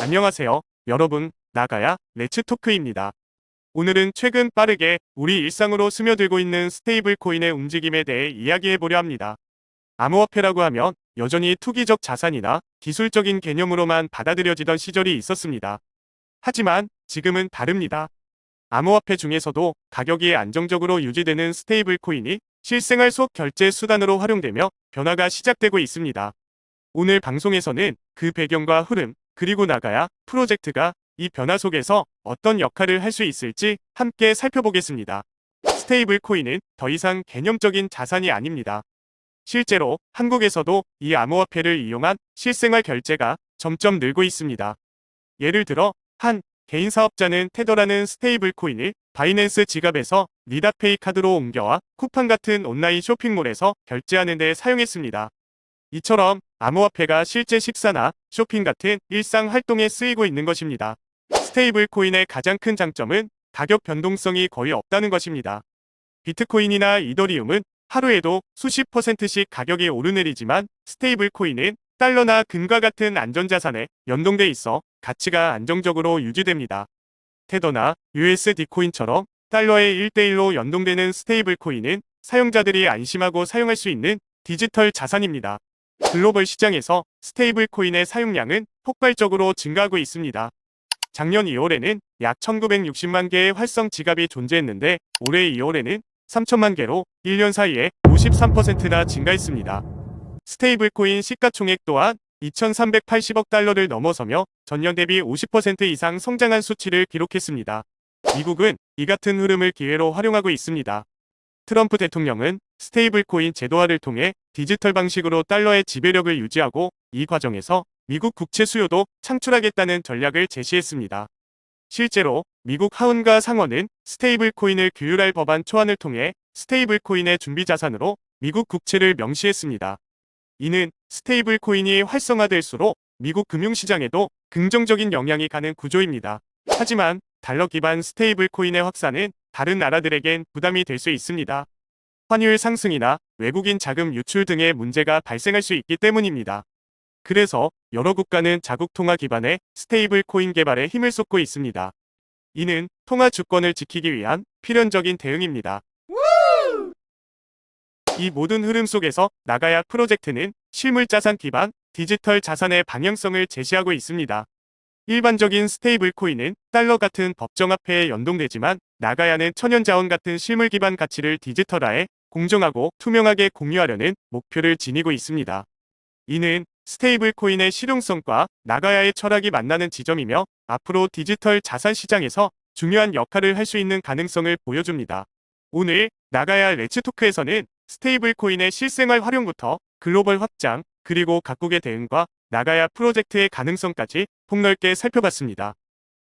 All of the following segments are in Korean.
안녕하세요, 여러분. 나가야 레츠토크입니다. 오늘은 최근 빠르게 우리 일상으로 스며들고 있는 스테이블 코인의 움직임에 대해 이야기해보려 합니다. 암호화폐라고 하면 여전히 투기적 자산이나 기술적인 개념으로만 받아들여지던 시절이 있었습니다. 하지만 지금은 다릅니다. 암호화폐 중에서도 가격이 안정적으로 유지되는 스테이블 코인이 실생활 속 결제 수단으로 활용되며 변화가 시작되고 있습니다. 오늘 방송에서는 그 배경과 흐름, 그리고 나가야 프로젝트가 이 변화 속에서 어떤 역할을 할 수 있을지 함께 살펴보겠습니다. 스테이블 코인은 더 이상 개념적인 자산이 아닙니다. 실제로 한국에서도 이 암호화폐를 이용한 실생활 결제가 점점 늘고 있습니다. 예를 들어 한 개인 사업자는 테더라는 스테이블 코인을 바이낸스 지갑에서 리다페이 카드로 옮겨와 쿠팡 같은 온라인 쇼핑몰에서 결제하는 데 사용했습니다. 이처럼 암호화폐가 실제 식사나 쇼핑 같은 일상 활동에 쓰이고 있는 것입니다. 스테이블 코인의 가장 큰 장점은 가격 변동성이 거의 없다는 것입니다. 비트코인이나 이더리움은 하루에도 수십 %씩 가격이 오르내리지만 스테이블 코인은 달러나 금과 같은 안전자산에 연동돼 있어 가치가 안정적으로 유지됩니다. 테더나 USD 코인처럼 달러의 1대1로 연동되는 스테이블 코인은 사용자들이 안심하고 사용할 수 있는 디지털 자산입니다. 글로벌 시장에서 스테이블 코인의 사용량은 폭발적으로 증가하고 있습니다. 작년 2월에는 약 1960만 개의 활성 지갑이 존재했는데 올해 2월에는 3천만 개로 1년 사이에 53%나 증가했습니다. 스테이블 코인 시가총액 또한 2,380억 달러를 넘어서며 전년 대비 50% 이상 성장한 수치를 기록했습니다. 미국은 이 같은 흐름을 기회로 활용하고 있습니다. 트럼프 대통령은 스테이블 코인 제도화를 통해 디지털 방식으로 달러의 지배력을 유지하고 이 과정에서 미국 국채 수요도 창출하겠다는 전략을 제시했습니다. 실제로 미국 하원과 상원은 스테이블 코인을 규율할 법안 초안을 통해 스테이블 코인의 준비 자산으로 미국 국채를 명시했습니다. 이는 스테이블 코인이 활성화될수록 미국 금융시장에도 긍정적인 영향이 가는 구조입니다. 하지만 달러 기반 스테이블 코인의 확산은 다른 나라들에겐 부담이 될 수 있습니다. 환율 상승이나 외국인 자금 유출 등의 문제가 발생할 수 있기 때문입니다. 그래서 여러 국가는 자국 통화 기반의 스테이블 코인 개발에 힘을 쏟고 있습니다. 이는 통화 주권을 지키기 위한 필연적인 대응입니다. 이 모든 흐름 속에서 나가야 프로젝트는 실물 자산 기반 디지털 자산의 방향성을 제시하고 있습니다. 일반적인 스테이블 코인은 달러 같은 법정화폐에 연동되지만 나가야는 천연자원 같은 실물 기반 가치를 디지털화해 공정하고 투명하게 공유하려는 목표를 지니고 있습니다. 이는 스테이블 코인의 실용성과 나가야의 철학이 만나는 지점이며 앞으로 디지털 자산 시장에서 중요한 역할을 할 수 있는 가능성을 보여줍니다. 오늘 나가야 레츠토크에서는 스테이블 코인의 실생활 활용부터 글로벌 확장, 그리고 각국의 대응과 나가야 프로젝트의 가능성까지 폭넓게 살펴봤습니다.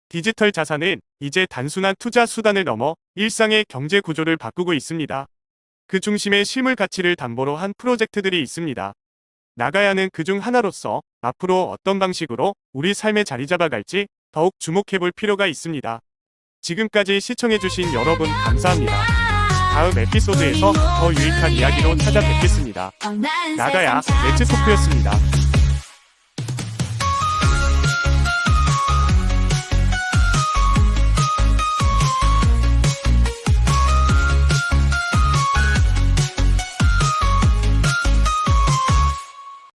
디지털 자산은 이제 단순한 투자 수단을 넘어 일상의 경제 구조를 바꾸고 있습니다. 그 중심에 실물 가치를 담보로 한 프로젝트들이 있습니다. 나가야는 그중 하나로서 앞으로 어떤 방식으로 우리 삶에 자리 잡아갈지 더욱 주목해볼 필요가 있습니다. 지금까지 시청해주신 여러분 감사합니다. 다음 에피소드에서 더 유익한 이야기로 찾아뵙겠습니다. 나가야 레츠토크였습니다.